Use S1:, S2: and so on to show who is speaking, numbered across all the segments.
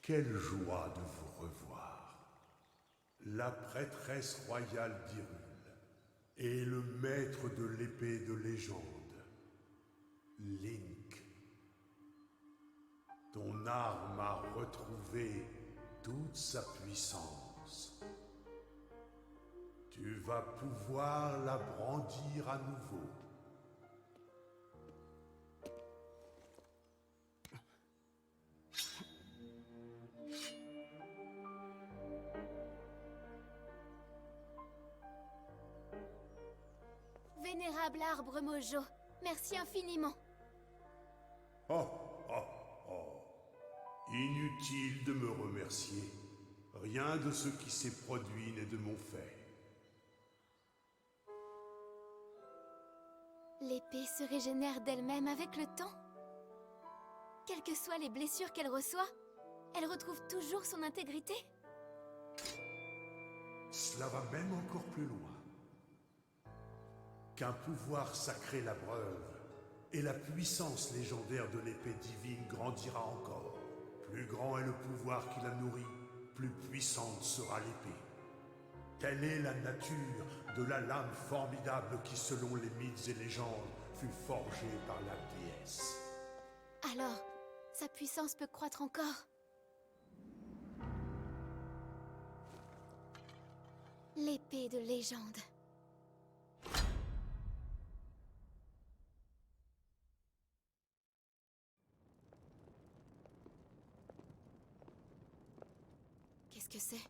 S1: Quelle joie de vous revoir. La prêtresse royale d'Hyrule et le maître de l'épée de légende, Link. Ton arme a retrouvé toute sa puissance. Tu vas pouvoir la brandir à nouveau.
S2: Vénérable arbre Mojo, merci infiniment.
S1: Oh, oh, oh. Inutile de me remercier. Rien de ce qui s'est produit n'est de mon fait.
S2: L'épée se régénère d'elle-même avec le temps. Quelles que soient les blessures qu'elle reçoit, elle retrouve toujours son intégrité.
S1: Cela va même encore plus loin. Qu'un pouvoir sacré l'abreuve, et la puissance légendaire de l'épée divine grandira encore. Plus grand est le pouvoir qui la nourrit, plus puissante sera l'épée. Telle est la nature de la lame formidable qui, selon les mythes et légendes, fut forgée par la déesse.
S2: Alors, sa puissance peut croître encore. L'épée de légende. Qu'est-ce que c'est?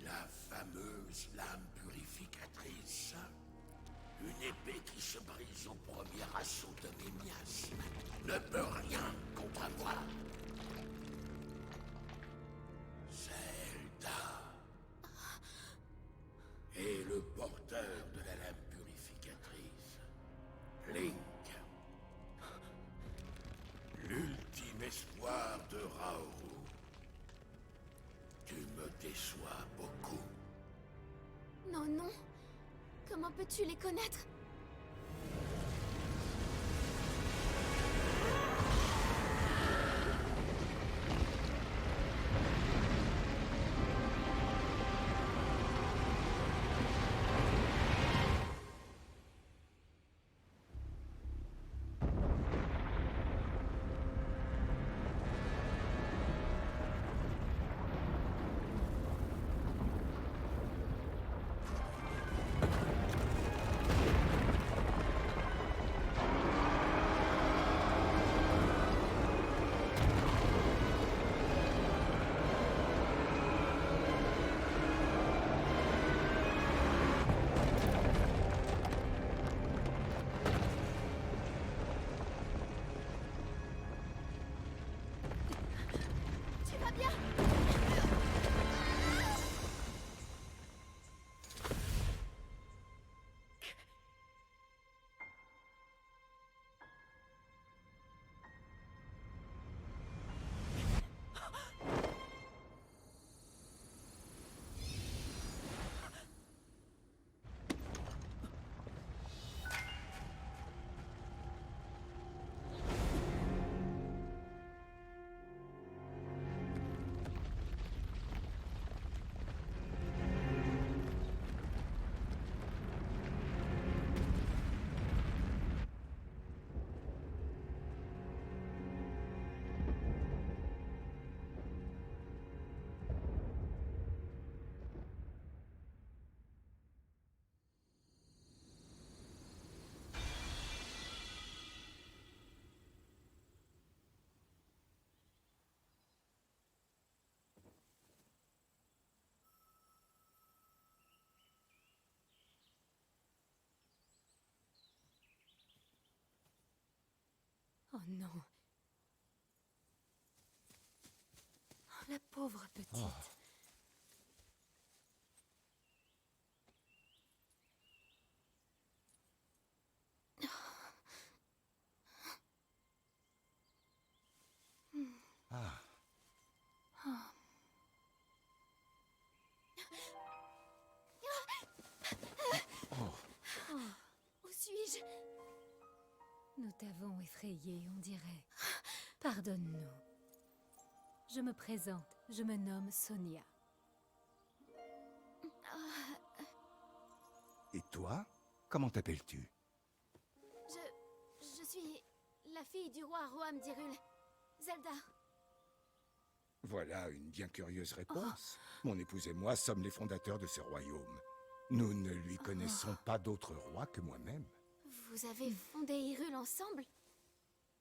S3: La fameuse lame purificatrice. Une épée qui se brise au premier assaut de mes miasmes ne peut rien contre moi. Zelda. Et le porteur de la lame purificatrice, Link. L'ultime espoir de Raoru. Tu me déçois beaucoup.
S2: Non, non. Comment peux-tu les connaître?
S4: Oh non. Oh, la pauvre petite.
S5: Ah,
S2: Où suis-je?
S4: Nous t'avons effrayé, on dirait. Pardonne-nous. Je me présente, je me nomme Sonia.
S5: et toi? Comment t'appelles-tu?
S2: Je suis la fille du roi Roham d'Hyrule. Zelda.
S5: Voilà une bien curieuse réponse. Mon épouse et moi sommes les fondateurs de ce royaume. Nous ne lui connaissons pas d'autre roi que moi-même.
S2: Vous avez fondé Hyrule ensemble?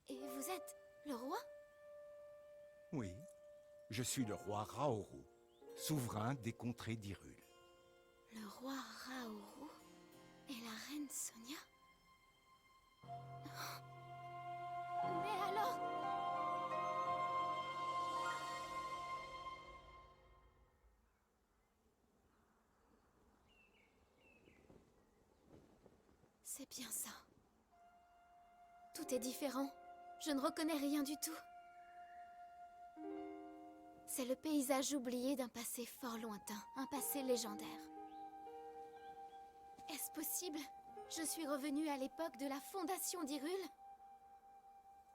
S2: Et vous êtes le roi?
S5: Oui, je suis le roi Raoru, souverain des contrées d'Hyrule.
S2: Le roi Raoru et la reine Sonia? Mais alors... C'est bien ça. Tout est différent. Je ne reconnais rien du tout. C'est le paysage oublié d'un passé fort lointain, un passé légendaire. Est-ce possible? Je suis revenue à l'époque de la fondation d'Hyrule?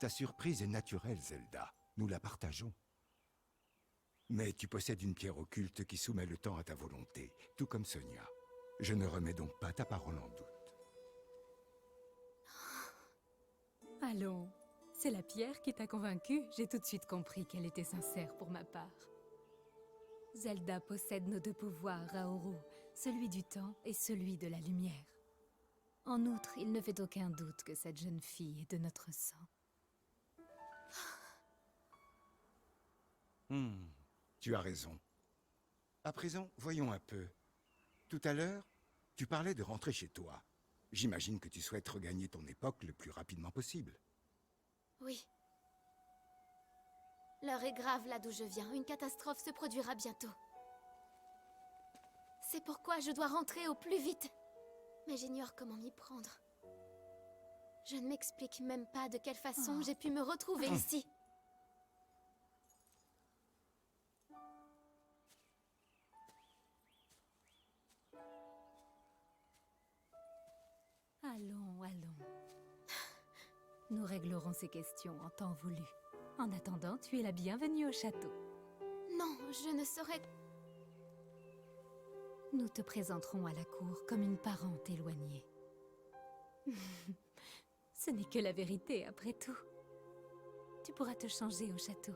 S5: Ta surprise est naturelle, Zelda. Nous la partageons. Mais tu possèdes une pierre occulte qui soumet le temps à ta volonté, tout comme Sonia. Je ne remets donc pas ta parole en doute.
S4: Allons, c'est la pierre qui t'a convaincue. J'ai tout de suite compris qu'elle était sincère pour ma part. Zelda possède nos deux pouvoirs, Raoru, celui du temps et celui de la lumière. En outre, il ne fait aucun doute que cette jeune fille est de notre sang.
S5: Tu as raison. À présent, voyons un peu. Tout à l'heure, tu parlais de rentrer chez toi. J'imagine que tu souhaites regagner ton époque le plus rapidement possible.
S2: Oui. L'heure est grave là d'où je viens. Une catastrophe se produira bientôt. C'est pourquoi je dois rentrer au plus vite. Mais j'ignore comment m'y prendre. Je ne m'explique même pas de quelle façon j'ai pu me retrouver ici.
S4: Allons, allons. Nous réglerons ces questions en temps voulu. En attendant, tu es la bienvenue au château.
S2: Non, je ne saurais...
S4: Nous te présenterons à la cour comme une parente éloignée. Ce n'est que la vérité, après tout. Tu pourras te changer au château.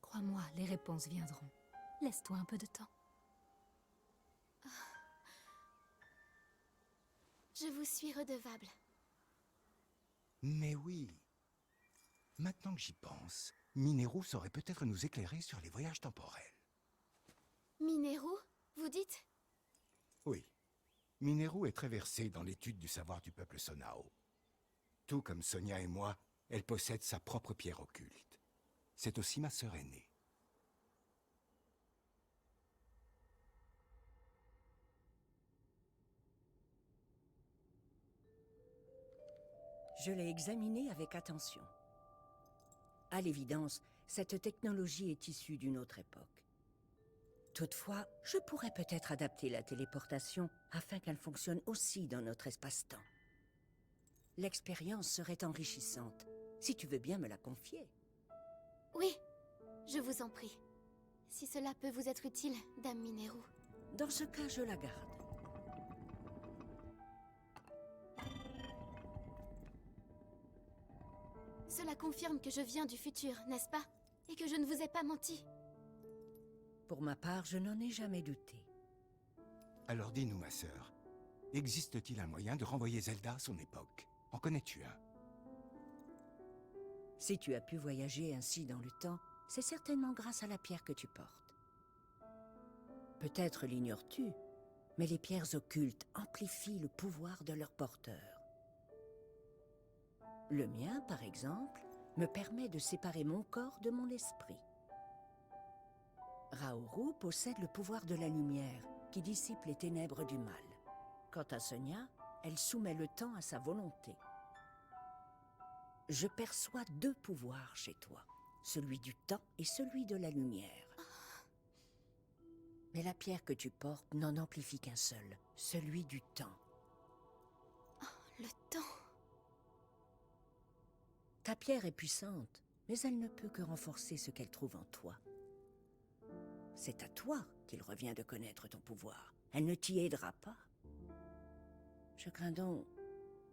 S4: Crois-moi, les réponses viendront. Laisse-toi un peu de temps.
S2: Je vous suis redevable.
S5: Mais oui. Maintenant que j'y pense, Mineru saurait peut-être nous éclairer sur les voyages temporels.
S2: Mineru, vous dites?
S5: Oui. Mineru est très versée dans l'étude du savoir du peuple Sonao. Tout comme Sonia et moi, elle possède sa propre pierre occulte. C'est aussi ma sœur aînée.
S6: Je l'ai examinée avec attention. À l'évidence, cette technologie est issue d'une autre époque. Toutefois, je pourrais peut-être adapter la téléportation afin qu'elle fonctionne aussi dans notre espace-temps. L'expérience serait enrichissante, si tu veux bien me la confier.
S2: Oui, je vous en prie. Si cela peut vous être utile, Dame Mineru.
S6: Dans ce cas, je la garde.
S2: Cela confirme que je viens du futur, n'est-ce pas? Et que je ne vous ai pas menti.
S6: Pour ma part, je n'en ai jamais douté.
S5: Alors dis-nous, ma sœur, existe-t-il un moyen de renvoyer Zelda à son époque? En connais-tu un?
S6: Si tu as pu voyager ainsi dans le temps, c'est certainement grâce à la pierre que tu portes. Peut-être l'ignores-tu, mais les pierres occultes amplifient le pouvoir de leur porteur. Le mien, par exemple, me permet de séparer mon corps de mon esprit. Raoru possède le pouvoir de la lumière, qui dissipe les ténèbres du mal. Quant à Sonia, elle soumet le temps à sa volonté. Je perçois deux pouvoirs chez toi, celui du temps et celui de la lumière. Mais la pierre que tu portes n'en amplifie qu'un seul, celui du temps.
S2: Le temps.
S6: Ta pierre est puissante, mais elle ne peut que renforcer ce qu'elle trouve en toi. C'est à toi qu'il revient de connaître ton pouvoir. Elle ne t'y aidera pas. Je crains donc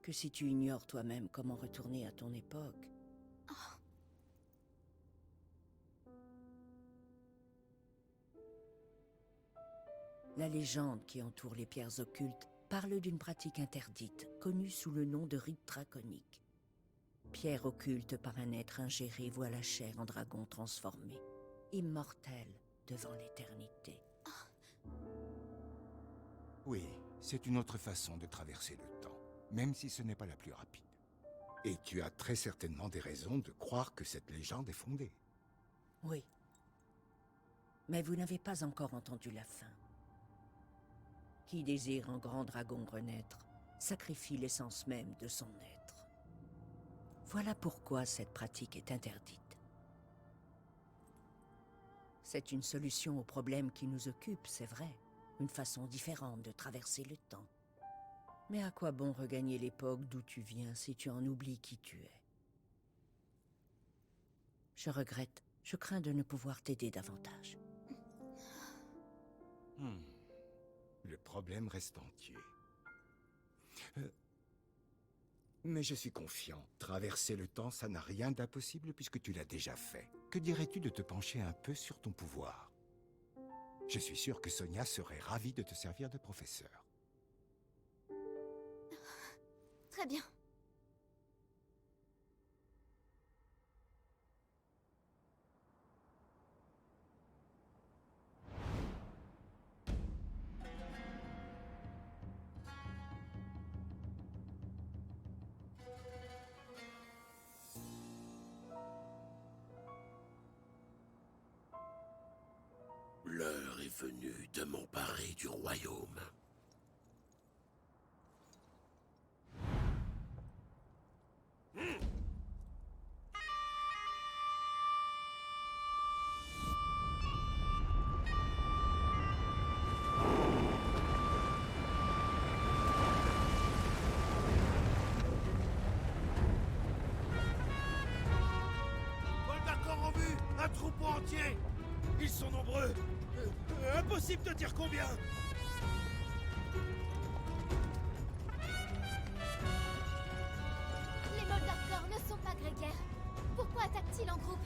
S6: que si tu ignores toi-même comment retourner à ton époque... La légende qui entoure les pierres occultes parle d'une pratique interdite, connue sous le nom de rite draconique. Pierre occulte par un être ingéré voit la chair en dragon transformé, immortel devant l'éternité.
S5: Oui, c'est une autre façon de traverser le temps, même si ce n'est pas la plus rapide. Et tu as très certainement des raisons de croire que cette légende est fondée.
S6: Oui. Mais vous n'avez pas encore entendu la fin. Qui désire un grand dragon renaître, sacrifie l'essence même de son être. Voilà pourquoi cette pratique est interdite. C'est une solution au problème qui nous occupe, c'est vrai. Une façon différente de traverser le temps. Mais à quoi bon regagner l'époque d'où tu viens si tu en oublies qui tu es? Je regrette, je crains de ne pouvoir t'aider davantage.
S5: Le problème reste entier. Mais je suis confiant. Traverser le temps, ça n'a rien d'impossible puisque tu l'as déjà fait. Que dirais-tu de te pencher un peu sur ton pouvoir? Je suis sûr que Sonia serait ravie de te servir de professeur.
S2: Très bien.
S3: L'heure est venue de m'emparer du royaume.
S7: Voldakor en vue! Un troupeau entier! Ils sont nombreux! Impossible de dire combien!
S2: Les Moldakor ne sont pas grégaires. Pourquoi attaquent-ils en groupe?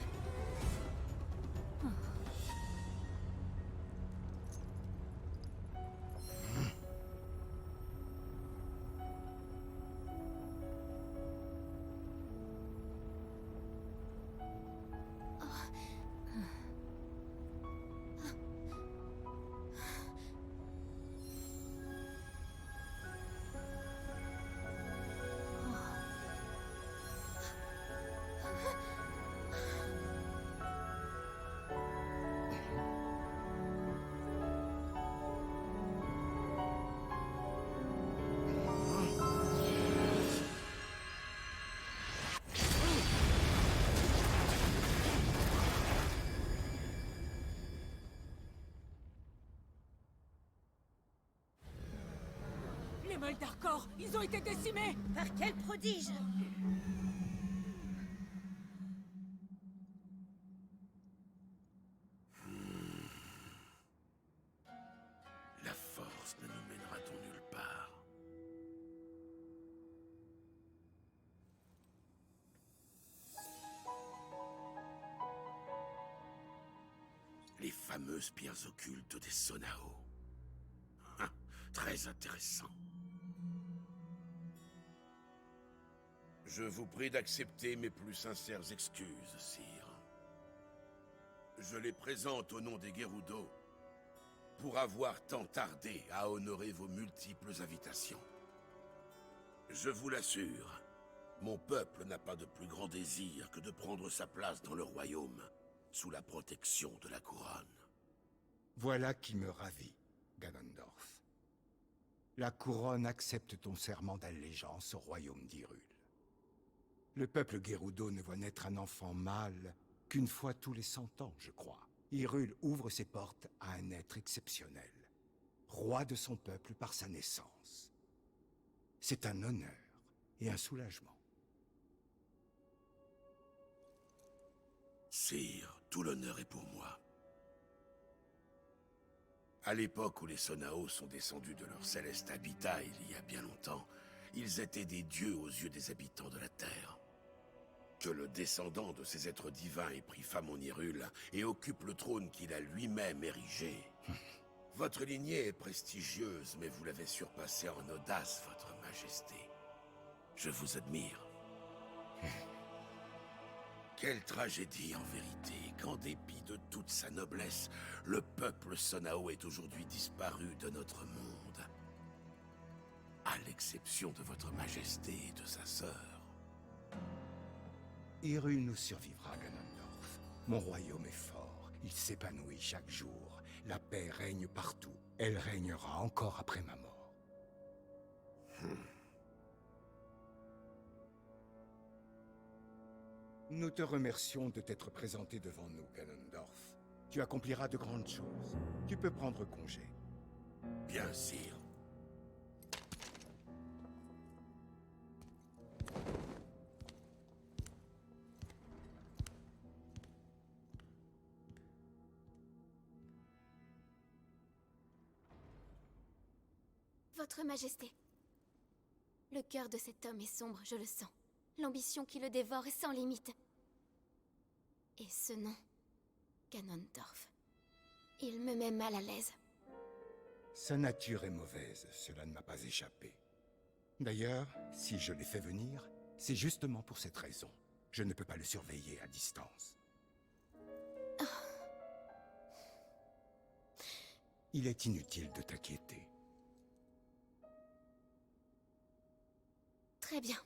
S4: Les Moldakor, ils ont été décimés!
S6: Par quel prodige!
S3: La force ne nous mènera-t-on nulle part? Les fameuses pierres occultes des Sonao. Très intéressant. Je vous prie d'accepter mes plus sincères excuses, sire. Je les présente au nom des Gerudo pour avoir tant tardé à honorer vos multiples invitations. Je vous l'assure, Mon peuple n'a pas de plus grand désir que de prendre sa place dans le royaume, sous la protection de la couronne.
S5: Voilà qui me ravit, Ganondorf. La couronne accepte ton serment d'allégeance au royaume d'Hyrule. Le peuple Gerudo ne voit naître un enfant mâle qu'une fois tous les 100 ans, je crois. Hyrule ouvre ses portes à un être exceptionnel, roi de son peuple par sa naissance. C'est un honneur et un soulagement.
S3: Sire, tout l'honneur est pour moi. À l'époque où les Sonao sont descendus de leur céleste habitat il y a bien longtemps, ils étaient des dieux aux yeux des habitants de la Terre. Que le descendant de ces êtres divins ait pris femme en Hyrule et occupe le trône qu'il a lui-même érigé. Votre lignée est prestigieuse, mais vous l'avez surpassée en audace, votre majesté. Je vous admire. Quelle tragédie, en vérité, qu'en dépit de toute sa noblesse, le peuple Sonao est aujourd'hui disparu de notre monde. À l'exception de votre majesté et de sa sœur.
S5: Hyrule nous survivra, Ganondorf. Mon royaume est fort, il s'épanouit chaque jour. La paix règne partout. Elle régnera encore après ma mort. Nous te remercions de t'être présenté devant nous, Ganondorf. Tu accompliras de grandes choses. Tu peux prendre congé.
S3: Bien, sire.
S2: Votre Majesté. Le cœur de cet homme est sombre, je le sens. L'ambition qui le dévore est sans limite. Et ce nom, Ganondorf, il me met mal à l'aise.
S5: Sa nature est mauvaise, cela ne m'a pas échappé. D'ailleurs, si je l'ai fait venir, c'est justement pour cette raison. Je ne peux pas le surveiller à distance. Il est inutile de t'inquiéter.
S2: Très bien.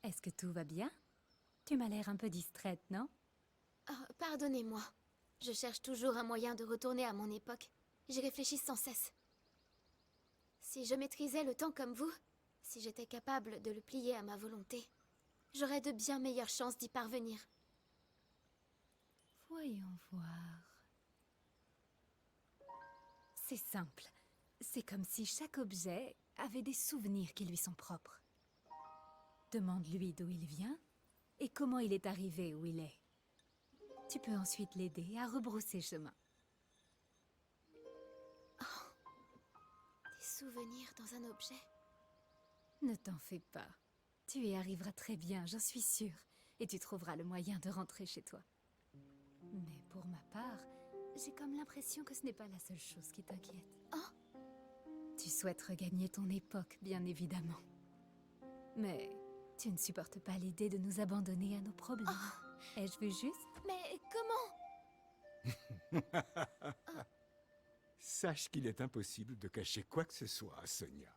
S4: Est-ce que tout va bien? Tu m'as l'air un peu distraite, non?
S2: Oh, pardonnez-moi. Je cherche toujours un moyen de retourner à mon époque. J'y réfléchis sans cesse. Si je maîtrisais le temps comme vous, si j'étais capable de le plier à ma volonté, j'aurais de bien meilleures chances d'y parvenir.
S4: Voyons voir. C'est simple. C'est comme si chaque objet avait des souvenirs qui lui sont propres. Demande-lui d'où il vient et comment il est arrivé où il est. Tu peux ensuite l'aider à rebrousser chemin.
S2: Des souvenirs dans un objet.
S4: Ne t'en fais pas. Tu y arriveras très bien, j'en suis sûre. Et tu trouveras le moyen de rentrer chez toi. Mais pour ma part, j'ai comme l'impression que ce n'est pas la seule chose qui t'inquiète. Tu souhaites regagner ton époque, bien évidemment. Mais tu ne supportes pas l'idée de nous abandonner à nos problèmes. Ai-je vu juste?
S2: Mais comment?
S5: Sache qu'il est impossible de cacher quoi que ce soit à Sonia.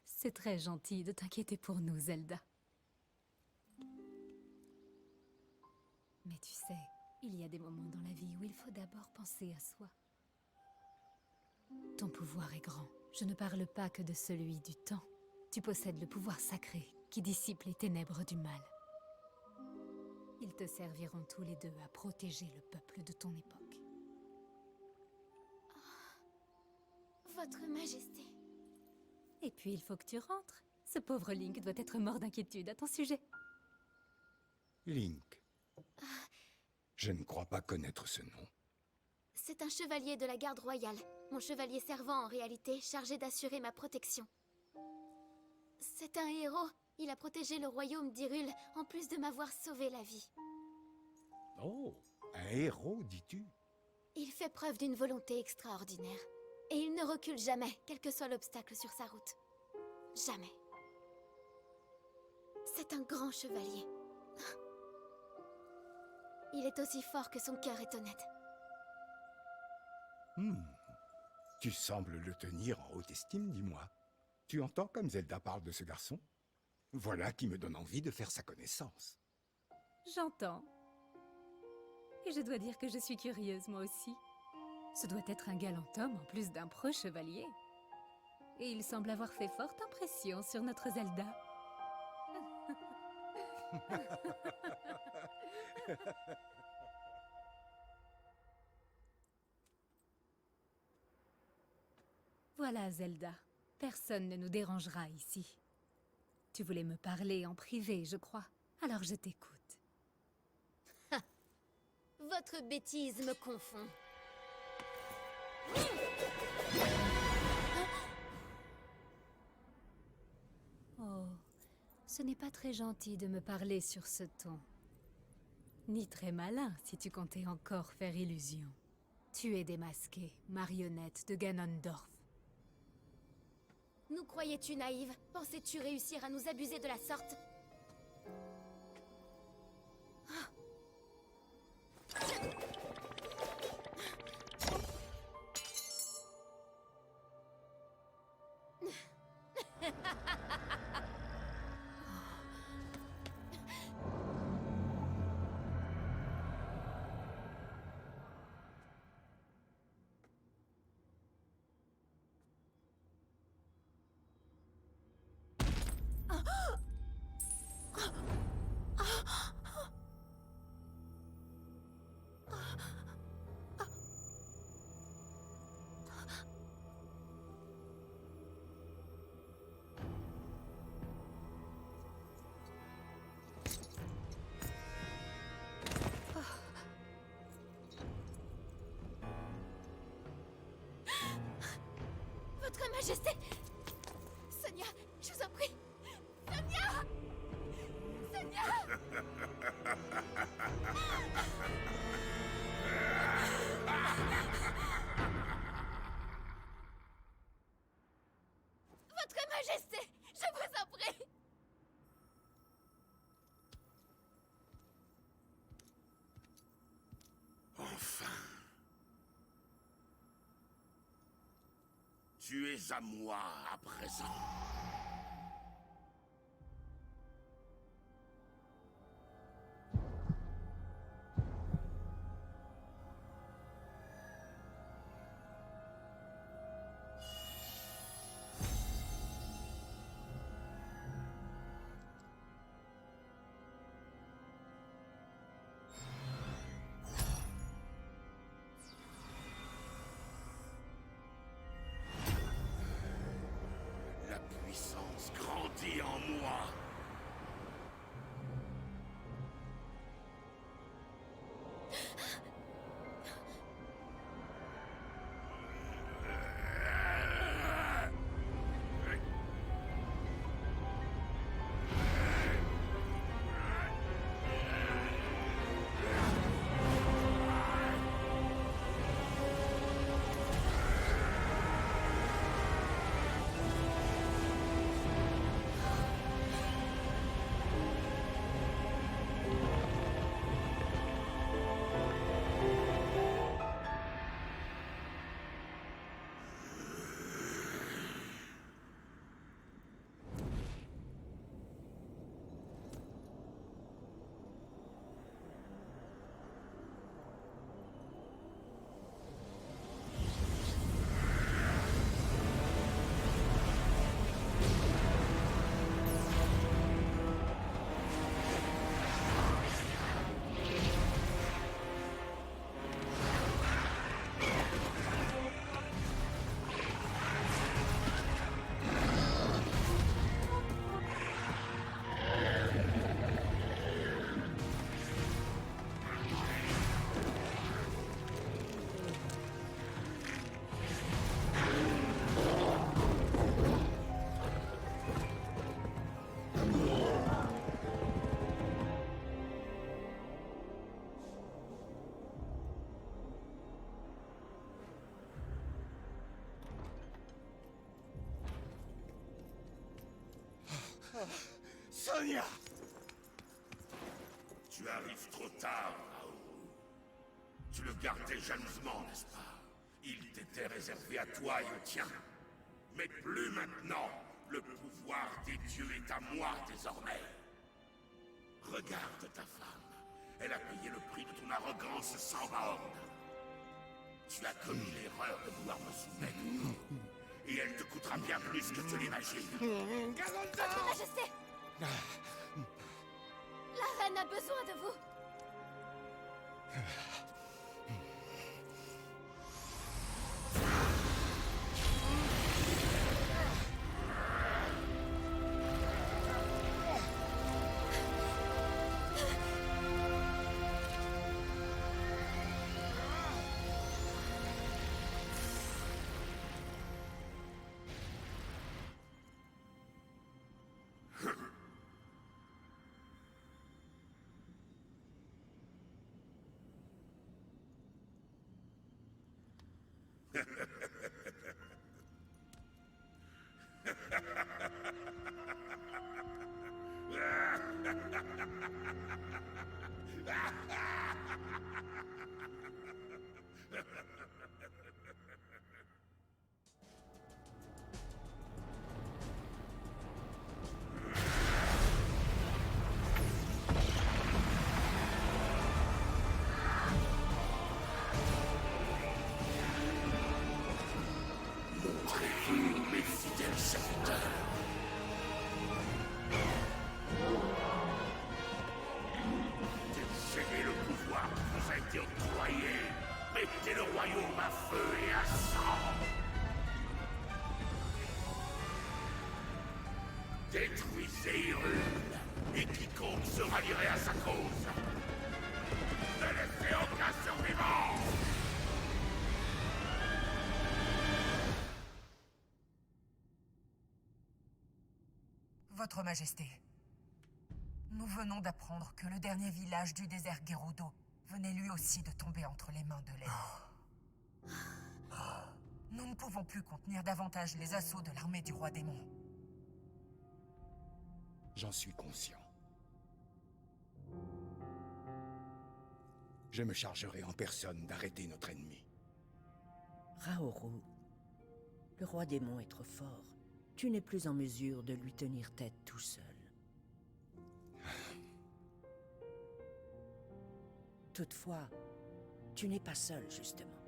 S4: C'est très gentil de t'inquiéter pour nous, Zelda. Mais tu sais, il y a des moments dans la vie où il faut d'abord penser à soi. Ton pouvoir est grand. Je ne parle pas que de celui du temps. Tu possèdes le pouvoir sacré qui dissipe les ténèbres du mal. Ils te serviront tous les deux à protéger le peuple de ton époque.
S2: Votre Majesté.
S4: Et puis il faut que tu rentres. Ce pauvre Link doit être mort d'inquiétude à ton sujet.
S5: Link. Je ne crois pas connaître ce nom.
S2: C'est un chevalier de la garde royale. Mon chevalier servant en réalité, chargé d'assurer ma protection. C'est un héros. Il a protégé le royaume d'Hyrule, en plus de m'avoir sauvé la vie.
S5: Oh, Un héros, dis-tu?
S2: Il fait preuve d'une volonté extraordinaire. Et il ne recule jamais, quel que soit l'obstacle sur sa route. Jamais. C'est un grand chevalier. Il est aussi fort que son cœur est honnête.
S5: Tu sembles le tenir en haute estime, dis-moi. Tu entends comme Zelda parle de ce garçon? Voilà qui me donne envie de faire sa connaissance.
S4: J'entends. Et je dois dire que je suis curieuse, moi aussi. Ce doit être un galant homme en plus d'un preux chevalier. Et il semble avoir fait forte impression sur notre Zelda. Voilà, Zelda. Personne ne nous dérangera ici. Tu voulais me parler en privé, je crois. Alors je t'écoute.
S2: Votre bêtise me confond.
S4: Oh, ce n'est pas très gentil de me parler sur ce ton. Ni très malin, si tu comptais encore faire illusion. Tu es démasquée, marionnette de Ganondorf.
S2: Nous croyais-tu naïve? Pensais-tu réussir à nous abuser de la sorte? Votre Majesté! Sonia, je vous en prie! Sonia! Sonia! Votre Majesté! Je vous en prie!
S3: Enfin. Tu es à moi à présent. La puissance
S5: Sonia!
S3: Tu arrives trop tard, Raoul. Tu le gardais jalousement, n'est-ce pas? Il t'était réservé à toi et au tien. Mais plus maintenant. Le pouvoir des dieux est à moi désormais. Regarde ta femme. Elle a payé le prix de ton arrogance sans borne. Tu as commis l'erreur de vouloir me soumettre. Et elle te coûtera bien plus que tu l'imagines.
S2: Votre Majesté! La reine a besoin de vous!
S3: Mes fidèles serviteurs. Décédez le pouvoir qui vous a été octroyé. Mettez le royaume à feu et à sang. Détruisez Hyrule, et quiconque se rallierait à sa cause. Ne laissez aucun survivant.
S8: Votre Majesté, nous venons d'apprendre que le dernier village du désert Gerudo venait lui aussi de tomber entre les mains de l'ennemi. Nous ne pouvons plus contenir davantage les assauts de l'armée du roi démon.
S5: J'en suis conscient. Je me chargerai en personne d'arrêter notre ennemi.
S6: Raoru, le roi démon est trop fort. Tu n'es plus en mesure de lui tenir tête tout seul. Toutefois, tu n'es pas seul, justement.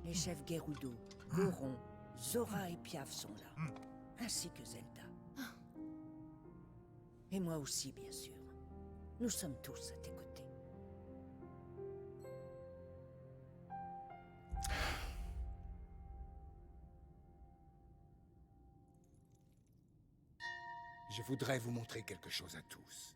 S6: Les chefs Gerudo, Goron, Zora et Piaf sont là, ainsi que Zelda. Et moi aussi, bien sûr. Nous sommes tous à tes côtés.
S5: Je voudrais vous montrer quelque chose à tous.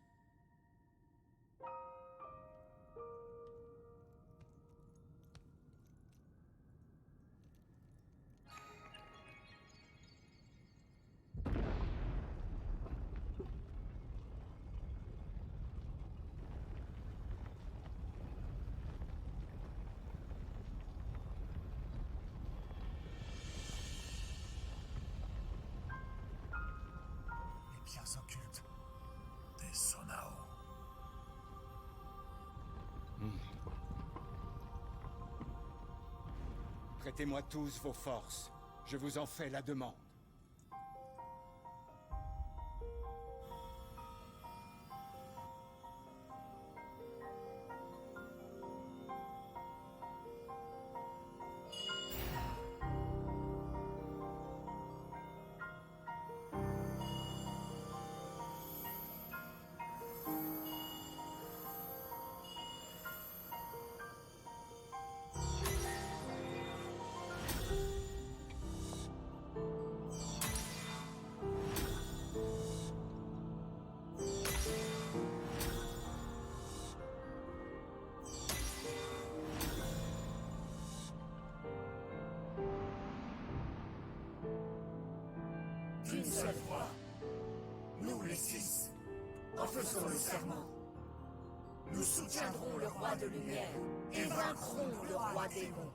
S7: Pierres occultes des Sonao.
S5: Prêtez-moi tous vos forces. Je vous en fais la demande.
S9: D'une seule voix, nous les six, en faisant le serment, nous soutiendrons le roi de lumière et vaincrons le roi démon.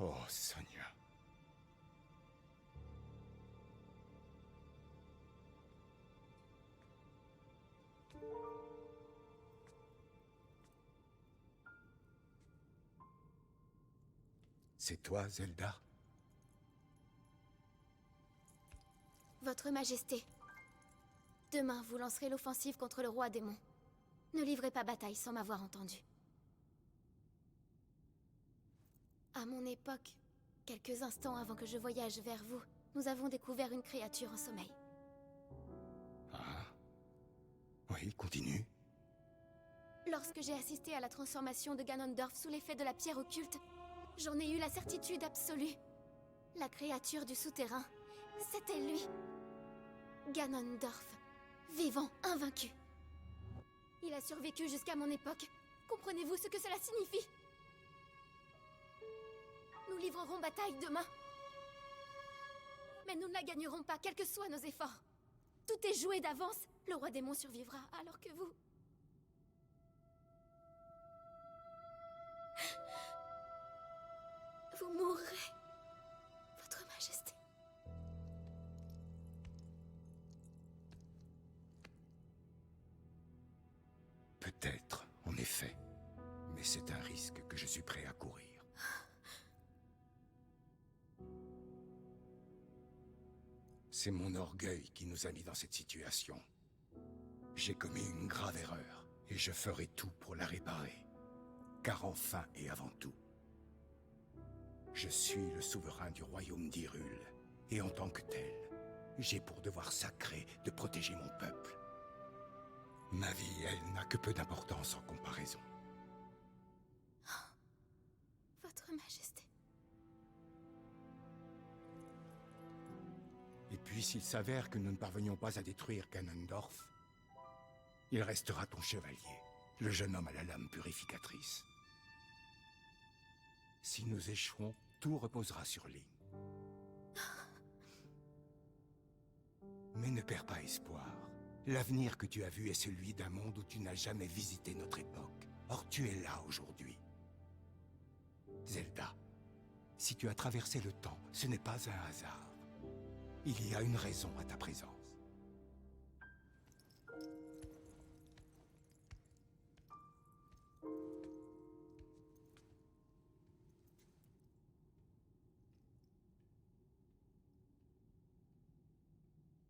S5: Oh, Sonia. C'est toi, Zelda?
S2: Votre Majesté, demain vous lancerez l'offensive contre le roi démon. Ne livrez pas bataille sans m'avoir entendu. À mon époque, quelques instants avant que je voyage vers vous, nous avons découvert une créature en sommeil.
S5: Ah. Oui, continue.
S2: Lorsque j'ai assisté à la transformation de Ganondorf sous l'effet de la pierre occulte, j'en ai eu la certitude absolue. La créature du souterrain, c'était lui. Ganondorf, vivant, invaincu. Il a survécu jusqu'à mon époque. Comprenez-vous ce que cela signifie? Nous livrerons bataille demain. Mais nous ne la gagnerons pas, quels que soient nos efforts. Tout est joué d'avance. Le roi démon survivra, alors que vous... Vous mourrez, Votre Majesté.
S5: Peut-être, en effet. Mais c'est un risque que je suis prêt à courir. C'est mon orgueil qui nous a mis dans cette situation. J'ai commis une grave erreur, et je ferai tout pour la réparer. Car enfin et avant tout, je suis le souverain du royaume d'Hyrule, et en tant que tel, j'ai pour devoir sacré de protéger mon peuple. Ma vie, elle, n'a que peu d'importance en comparaison.
S2: Votre Majesté.
S5: Et puis s'il s'avère que nous ne parvenions pas à détruire Ganondorf, il restera ton chevalier, le jeune homme à la lame purificatrice. Si nous échouons, tout reposera sur Link. Mais ne perds pas espoir. L'avenir que tu as vu est celui d'un monde où tu n'as jamais visité notre époque. Or tu es là aujourd'hui. Zelda, si tu as traversé le temps, ce n'est pas un hasard. Il y a une raison à ta présence.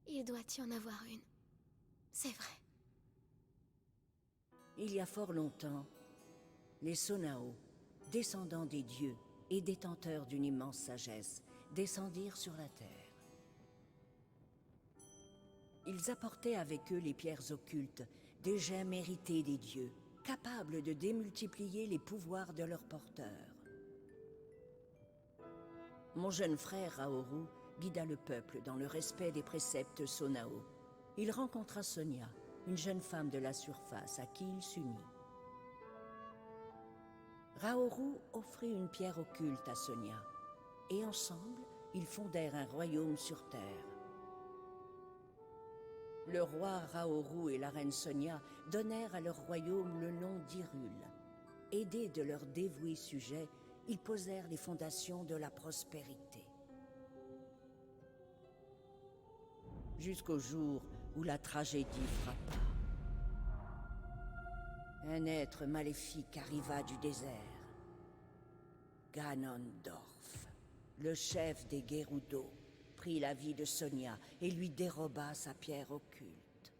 S2: Il doit y en avoir une. C'est vrai.
S6: Il y a fort longtemps, les Sonao, descendants des dieux et détenteurs d'une immense sagesse, descendirent sur la terre. Ils apportaient avec eux les pierres occultes, des gemmes héritées des dieux, capables de démultiplier les pouvoirs de leurs porteurs. Mon jeune frère Raoru guida le peuple dans le respect des préceptes Sonao. Il rencontra Sonia, une jeune femme de la surface à qui il s'unit. Raoru offrit une pierre occulte à Sonia, et ensemble, ils fondèrent un royaume sur terre. Le roi Raoru et la reine Sonia donnèrent à leur royaume le nom d'Hyrule. Aidés de leurs dévoués sujets, ils posèrent les fondations de la prospérité. Jusqu'au jour où la tragédie frappa. Un être maléfique arriva du désert. Ganondorf, le chef des Gerudo, prit la vie de Sonia et lui déroba sa pierre occulte.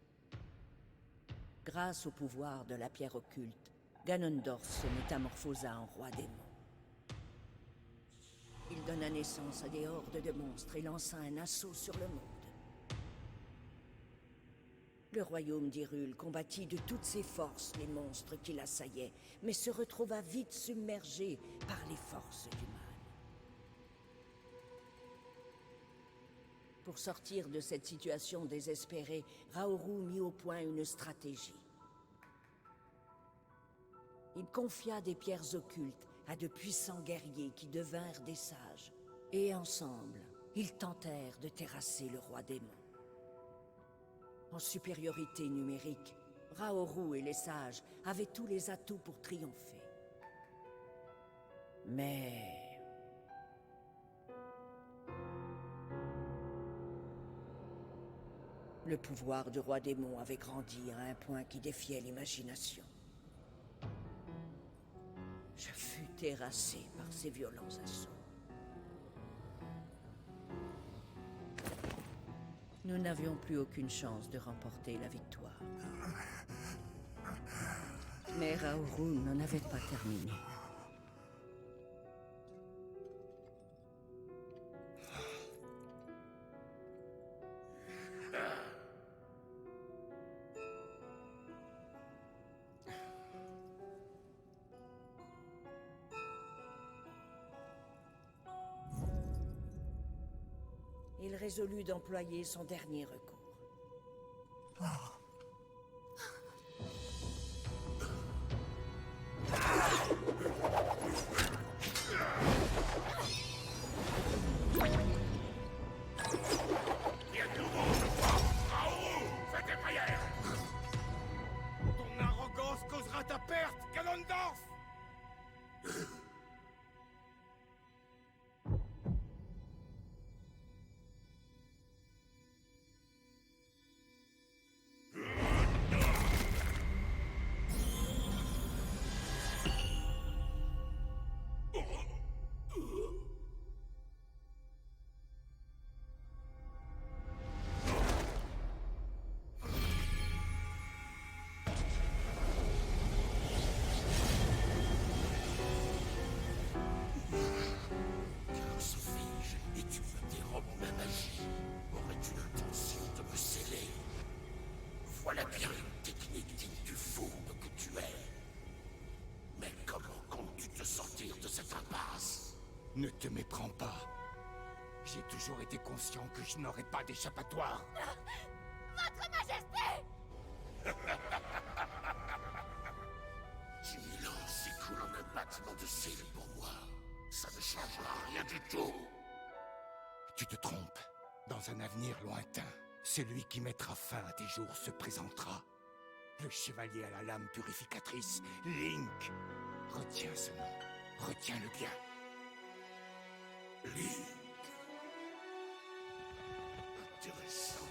S6: Grâce au pouvoir de la pierre occulte, Ganondorf se métamorphosa en roi démon. Il donna naissance à des hordes de monstres et lança un assaut sur le monde. Le royaume d'Hyrule combattit de toutes ses forces les monstres qui l'assaillaient, mais se retrouva vite submergé par les forces du mal. Pour sortir de cette situation désespérée, Raoru mit au point une stratégie. Il confia des pierres occultes à de puissants guerriers qui devinrent des sages. Et ensemble, ils tentèrent de terrasser le roi démon. En supériorité numérique, Raoru et les sages avaient tous les atouts pour triompher. Mais Le pouvoir du roi démon avait grandi à un point qui défiait l'imagination. Je fus terrassé par ces violents assauts. Nous n'avions plus aucune chance de remporter la victoire. Mais Raoru n'en avait pas terminé. Il résolut d'employer son dernier recours.
S7: Ton arrogance causera ta perte, Ganondorf!
S3: Et tu me dérobes ma magie. Aurais-tu l'intention de me sceller? Voilà bien une technique digne du fourbe que tu es. Mais comment comptes-tu te sortir de cette impasse?
S5: Ne te méprends pas. J'ai toujours été conscient que je n'aurais pas d'échappatoire.
S2: Votre Majesté!
S3: 10 000 ans s'écoulent en un battement de cils pour moi. Ça ne changera rien du tout.
S5: Tu te trompes. Dans un avenir lointain, celui qui mettra fin à tes jours se présentera. Le chevalier à la lame purificatrice, Link. Retiens ce nom. Retiens-le bien.
S3: Link. Intéressant.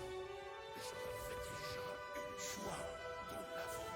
S3: Je me fais déjà une joie de l'affronter.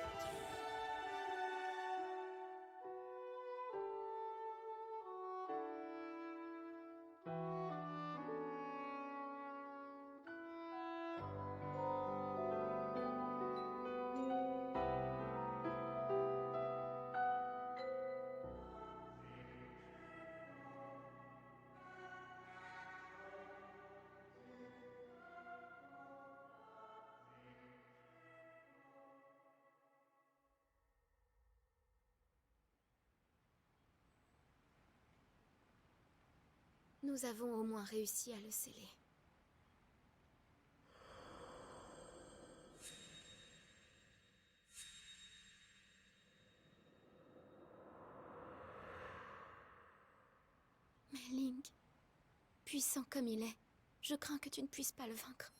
S2: Nous avons au moins réussi à le sceller. Mais Link, puissant comme il est, je crains que tu ne puisses pas le vaincre.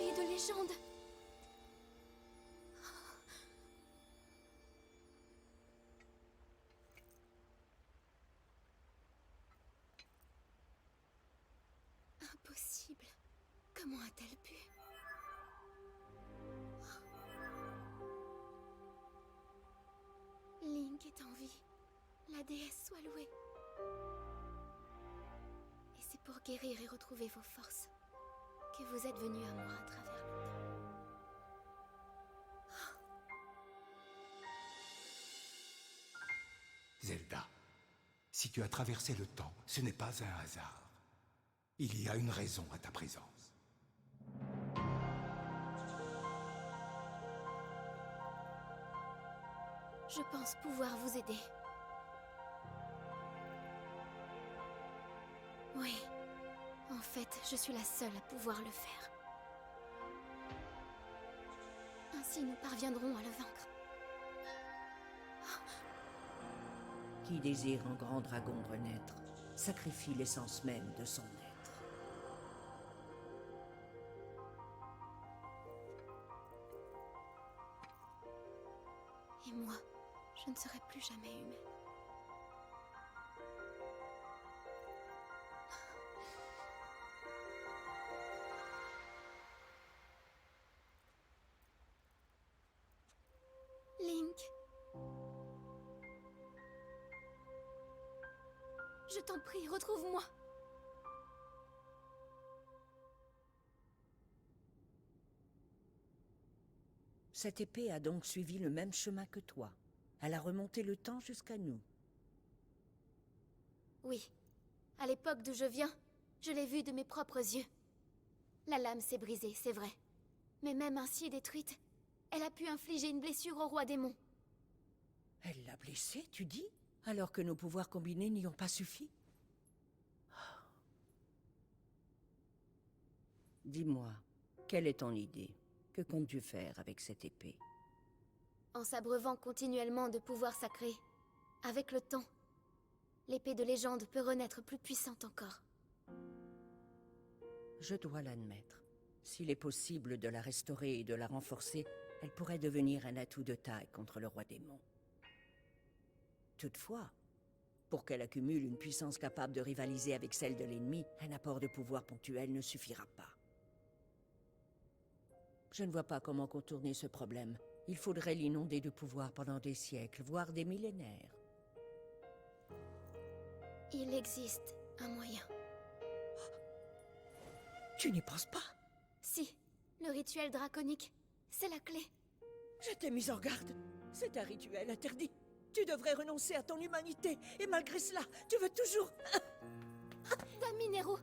S2: L'épée de légende. Impossible. Comment a-t-elle pu? Link est en vie. La déesse soit louée. Et c'est pour guérir et retrouver vos forces que vous êtes venu à moi à travers le temps.
S5: Zelda, si tu as traversé le temps, ce n'est pas un hasard. Il y a une raison à ta présence.
S2: Je pense pouvoir vous aider. Oui. En fait, je suis la seule à pouvoir le faire. Ainsi, nous parviendrons à le vaincre.
S6: Qui désire un grand dragon renaître, sacrifie l'essence même de son être.
S2: Et moi, je ne serai plus jamais humaine. Link. Je t'en prie, retrouve-moi.
S6: Cette épée a donc suivi le même chemin que toi. Elle a remonté le temps jusqu'à nous.
S2: Oui. À l'époque d'où je viens, je l'ai vue de mes propres yeux. La lame s'est brisée, c'est vrai. Mais même ainsi détruite, elle a pu infliger une blessure au roi démon.
S6: Elle l'a blessé, tu dis? Alors que nos pouvoirs combinés n'y ont pas suffi? Dis-moi, quelle est ton idée? Que comptes-tu faire avec cette épée?
S2: En s'abreuvant continuellement de pouvoirs sacrés, avec le temps, l'épée de légende peut renaître plus puissante encore.
S6: Je dois l'admettre. S'il est possible de la restaurer et de la renforcer, elle pourrait devenir un atout de taille contre le roi démon. Toutefois, pour qu'elle accumule une puissance capable de rivaliser avec celle de l'ennemi, un apport de pouvoir ponctuel ne suffira pas. Je ne vois pas comment contourner ce problème. Il faudrait l'inonder de pouvoir pendant des siècles, voire des millénaires.
S2: Il existe un moyen.
S6: Tu n'y penses pas?
S2: Si, le rituel draconique, c'est la clé.
S6: Je t'ai mise en garde. C'est un rituel interdit. Tu devrais renoncer à ton humanité. Et malgré cela, tu veux toujours...
S2: Dame Nero.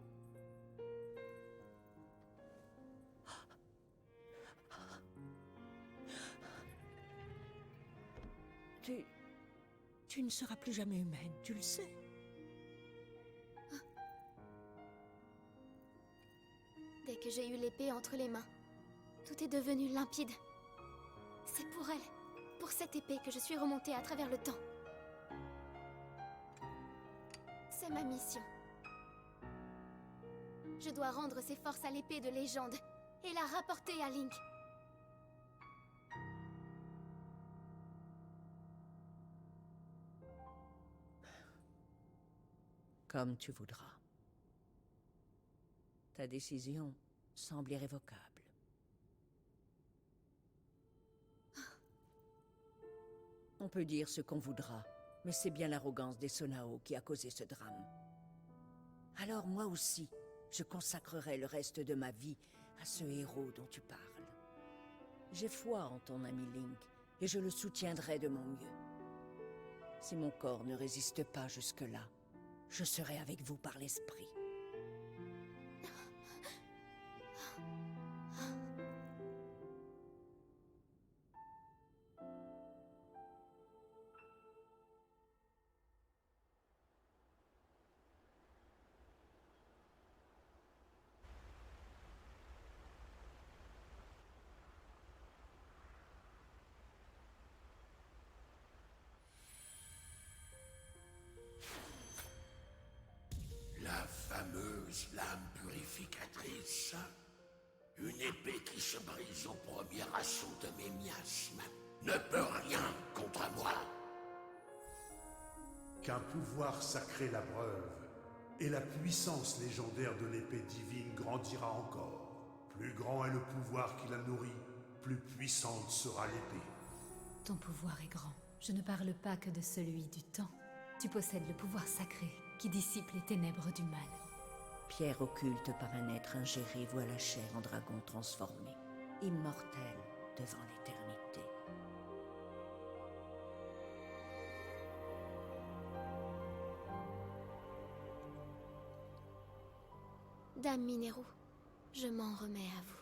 S6: Tu ne seras plus jamais humaine, tu le sais.
S2: Dès que j'ai eu l'épée entre les mains, tout est devenu limpide. C'est pour elle, pour cette épée que je suis remontée à travers le temps. C'est ma mission. Je dois rendre ses forces à l'épée de légende et la rapporter à Link.
S6: Comme tu voudras. Ta décision semble irrévocable. On peut dire ce qu'on voudra, mais c'est bien l'arrogance des Sonao qui a causé ce drame. Alors moi aussi, je consacrerai le reste de ma vie à ce héros dont tu parles. J'ai foi en ton ami Link, et je le soutiendrai de mon mieux. Si mon corps ne résiste pas jusque-là, je serai avec vous par l'esprit.
S3: La fameuse lame purificatrice. Une épée qui se brise au premier assaut de mes miasmes ne peut rien contre moi.
S1: Qu'un pouvoir sacré l'abreuve, et la puissance légendaire de l'épée divine grandira encore. Plus grand est le pouvoir qui la nourrit, plus puissante sera l'épée.
S4: Ton pouvoir est grand. Je ne parle pas que de celui du temps. Tu possèdes le pouvoir sacré qui dissipe les ténèbres du mal.
S6: Pierre occulte par un être ingéré voit la chair en dragon transformé, immortel devant l'éternité.
S2: Dame Mineru, je m'en remets à vous.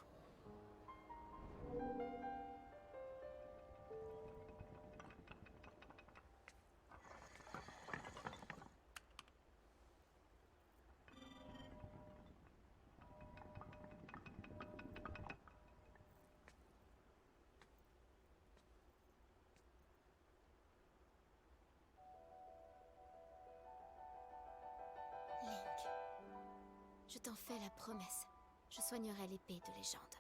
S2: Link, je t'en fais la promesse. Je soignerai l'épée de légende.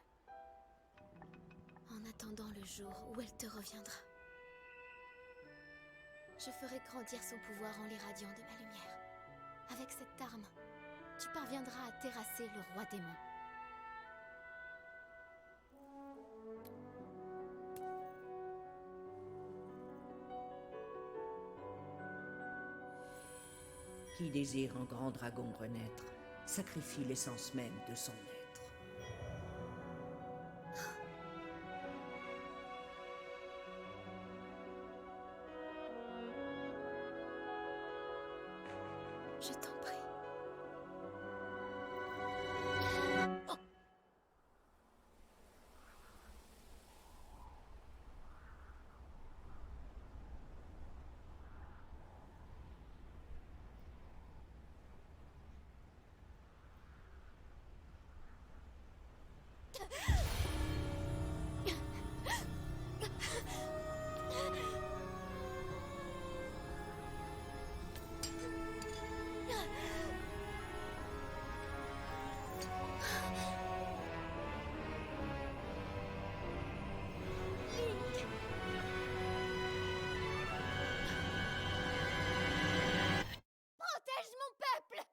S2: En attendant le jour où elle te reviendra. Je ferai grandir son pouvoir en l'irradiant de ma lumière. Avec cette arme, tu parviendras à terrasser le roi démon.
S6: Qui désire en grand dragon renaître, sacrifie l'essence même de son être.
S2: Je t'en prie. Protège mon peuple!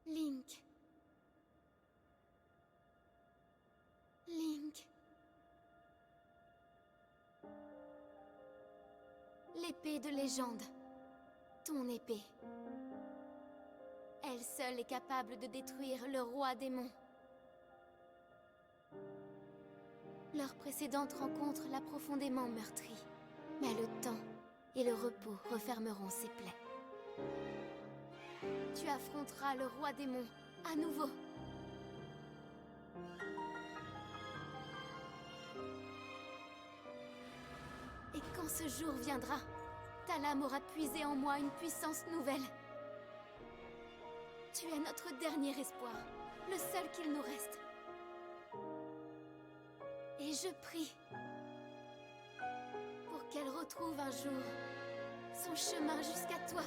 S2: Link. Link. L'épée de légende. Ton épée. Elle seule est capable de détruire le roi démon. Leur précédente rencontre l'a profondément meurtri. Mais le temps et le repos refermeront ses plaies. Tu affronteras le roi démon à nouveau. Et quand ce jour viendra, ta lame aura puisé en moi une puissance nouvelle. Tu es notre dernier espoir, le seul qu'il nous reste. Et je prie pour qu'elle retrouve un jour son chemin jusqu'à toi.